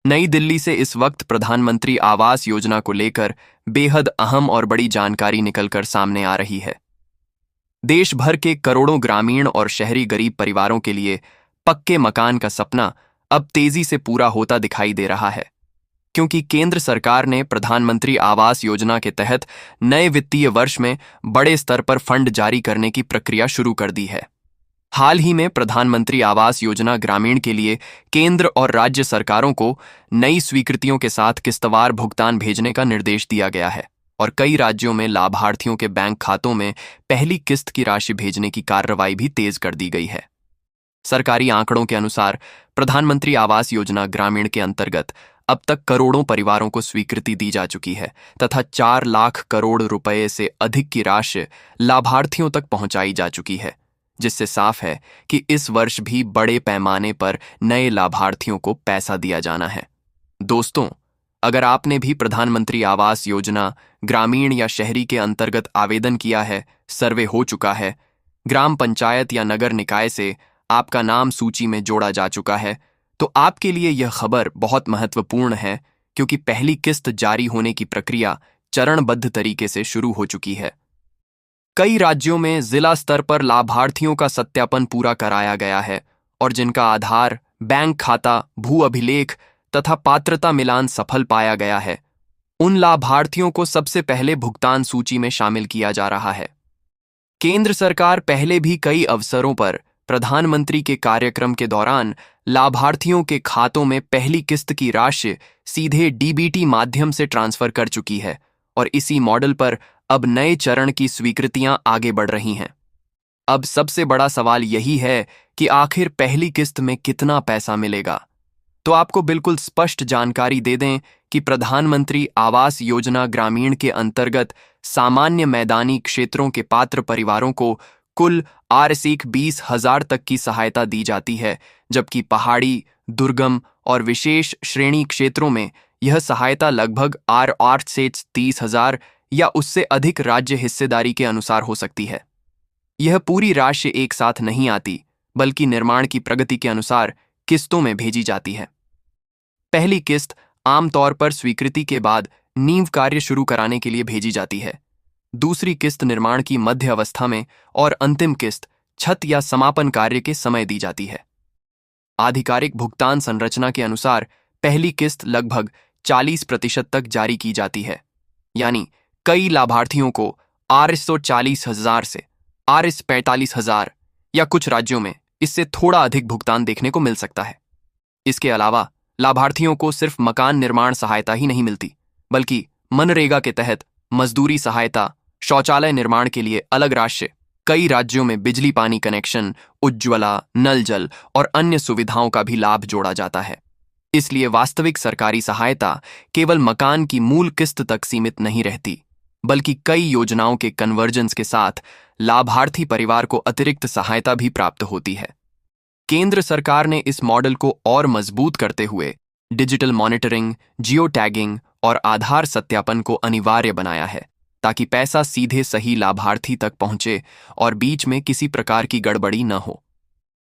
नई दिल्ली से इस वक्त प्रधानमंत्री आवास योजना को लेकर बेहद अहम और बड़ी जानकारी निकलकर सामने आ रही है। देश भर के करोड़ों ग्रामीण और शहरी गरीब परिवारों के लिए पक्के मकान का सपना अब तेजी से पूरा होता दिखाई दे रहा है, क्योंकि केंद्र सरकार ने प्रधानमंत्री आवास योजना के तहत नए वित्तीय वर्ष में बड़े स्तर पर फंड जारी करने की प्रक्रिया शुरू कर दी है। हाल ही में प्रधानमंत्री आवास योजना ग्रामीण के लिए केंद्र और राज्य सरकारों को नई स्वीकृतियों के साथ किस्तवार भुगतान भेजने का निर्देश दिया गया है और कई राज्यों में लाभार्थियों के बैंक खातों में पहली किस्त की राशि भेजने की कार्रवाई भी तेज कर दी गई है। सरकारी आंकड़ों के अनुसार प्रधानमंत्री आवास योजना ग्रामीण के अंतर्गत अब तक करोड़ों परिवारों को स्वीकृति दी जा चुकी है तथा 4 लाख करोड़ रुपए से अधिक की राशि लाभार्थियों तक पहुंचाई जा चुकी है, जिससे साफ है कि इस वर्ष भी बड़े पैमाने पर नए लाभार्थियों को पैसा दिया जाना है। दोस्तों, अगर आपने भी प्रधानमंत्री आवास योजना ग्रामीण या शहरी के अंतर्गत आवेदन किया है, सर्वे हो चुका है, ग्राम पंचायत या नगर निकाय से आपका नाम सूची में जोड़ा जा चुका है, तो आपके लिए यह खबर बहुत महत्वपूर्ण है, क्योंकि पहली किस्त जारी होने की प्रक्रिया चरणबद्ध तरीके से शुरू हो चुकी है। कई राज्यों में जिला स्तर पर लाभार्थियों का सत्यापन पूरा कराया गया है और जिनका आधार, बैंक खाता, भू अभिलेख तथा पात्रता मिलान सफल पाया गया है, उन लाभार्थियों को सबसे पहले भुगतान सूची में शामिल किया जा रहा है। केंद्र सरकार पहले भी कई अवसरों पर प्रधानमंत्री के कार्यक्रम के दौरान लाभार्थियों के खातों में पहली किस्त की राशि सीधे डीबीटी माध्यम से ट्रांसफर कर चुकी है और इसी मॉडल पर अब नए चरण की स्वीकृतियां आगे बढ़ रही हैं। अब सबसे बड़ा सवाल यही है कि आखिर पहली किस्त में कितना पैसा मिलेगा। तो आपको बिल्कुल स्पष्ट जानकारी दे दें कि प्रधानमंत्री आवास योजना ग्रामीण के अंतर्गत सामान्य मैदानी क्षेत्रों के पात्र परिवारों को कुल आर्थिक 20,000 तक की सहायता दी जाती है, जबकि पहाड़ी, दुर्गम और विशेष श्रेणी क्षेत्रों में यह सहायता लगभग 8 से 30,000 या उससे अधिक राज्य हिस्सेदारी के अनुसार हो सकती है। यह पूरी राशि एक साथ नहीं आती, बल्कि निर्माण की प्रगति के अनुसार किस्तों में भेजी जाती है। पहली किस्त आमतौर पर स्वीकृति के बाद नींव कार्य शुरू कराने के लिए भेजी जाती है। दूसरी किस्त निर्माण की मध्य अवस्था में और अंतिम किस्त छत या समापन कार्य के समय दी जाती है। आधिकारिक भुगतान संरचना के अनुसार पहली किस्त लगभग 40% तक जारी की जाती है, यानी कई लाभार्थियों को Rs40,000 से Rs45,000 या कुछ राज्यों में इससे थोड़ा अधिक भुगतान देखने को मिल सकता है। इसके अलावा लाभार्थियों को सिर्फ मकान निर्माण सहायता ही नहीं मिलती, बल्कि मनरेगा के तहत मजदूरी सहायता, शौचालय निर्माण के लिए अलग राशि, कई राज्यों में बिजली पानी कनेक्शन, उज्ज्वला, नल जल और अन्य सुविधाओं का भी लाभ जोड़ा जाता है। इसलिए वास्तविक सरकारी सहायता केवल मकान की मूल किस्त तक सीमित नहीं रहती, बल्कि कई योजनाओं के कन्वर्जेंस के साथ लाभार्थी परिवार को अतिरिक्त सहायता भी प्राप्त होती है। केंद्र सरकार ने इस मॉडल को और मजबूत करते हुए डिजिटल मॉनिटरिंग, जियो टैगिंग और आधार सत्यापन को अनिवार्य बनाया है, ताकि पैसा सीधे सही लाभार्थी तक पहुंचे और बीच में किसी प्रकार की गड़बड़ी न हो।